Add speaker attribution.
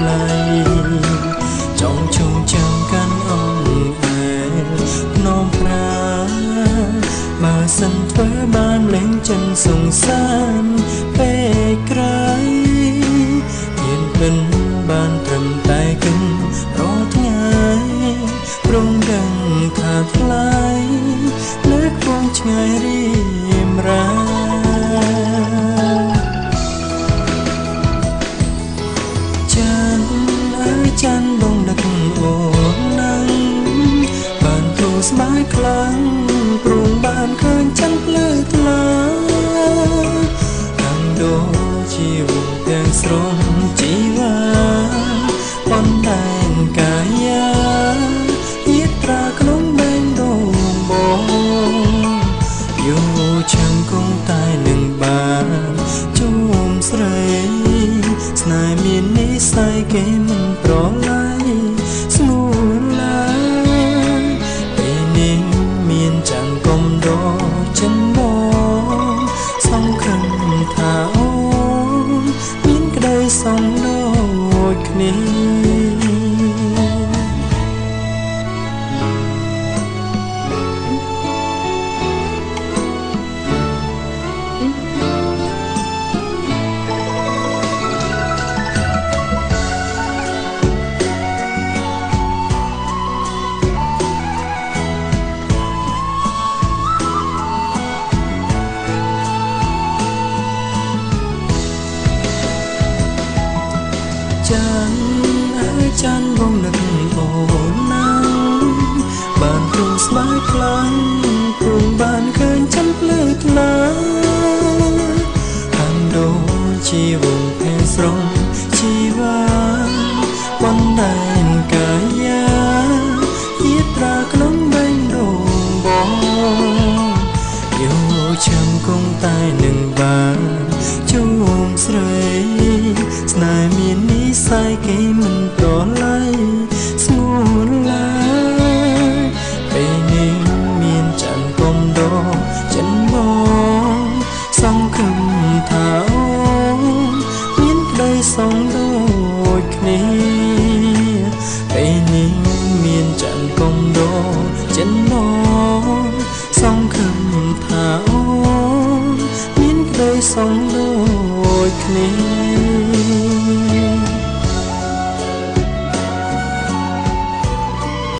Speaker 1: ថ្លៃចង់ជុំចាំកាន់អងអែនោមប្រាបើសិនធ្វើបានលែងចិនសង្សានពេលក្រោយមានពិនបានត្រឹមតែគិនរាល់ថ្ងៃព្រមដឹងថាថ្លៃលើកពងឆ្ងាយរៀមរាចាន់បងដឹកអូនណាំបានទូស្បែកខ្លាំងព្រមបានឃើញច័ន្ទភ្លឺថ្លាខាងដូជាវងទាំងស្រស់ជីវ៉ាប៉ុន្តែកាយាយត្រាក្នុងបែងដងបងយោឆាំគង់តែនឹងបានជុំស្រីស្នេហ៍មាននិស្ស័យគេមិនប្រឡាយស្នួលឡើយពេលនេះមានច័ន្ទកុំដកចិនបងសង្ឃឹមថាអូនមានក្តីសងដូចគ្នាចាន់បងនឹកអូនណាំបានទូស្បែកខ្លាំងព្រមបានឃើញច័ន្ទភ្លឺថ្លាខាងដូចជាវងភេស្រស់ជីវ៉ាបណ្ដែនកាយាយាត្រាក្នុងបែងដងបងយោឆាំគង់តែនឹងបានជួមស្រីស្នេហ៍មាននិស្ស័យគេមិនប្រឡាយស្ងួនឡើយពេលនេះមានច័ន្ទកុំដកចិនបងសង្ឃឹមថាអូនមានក្តីសងដូចគ្នាពេលនេះមានច័ន្ទកុំដកចិនបងសង្ឃឹមថាអូនមានក្តីសងដូចគ្នា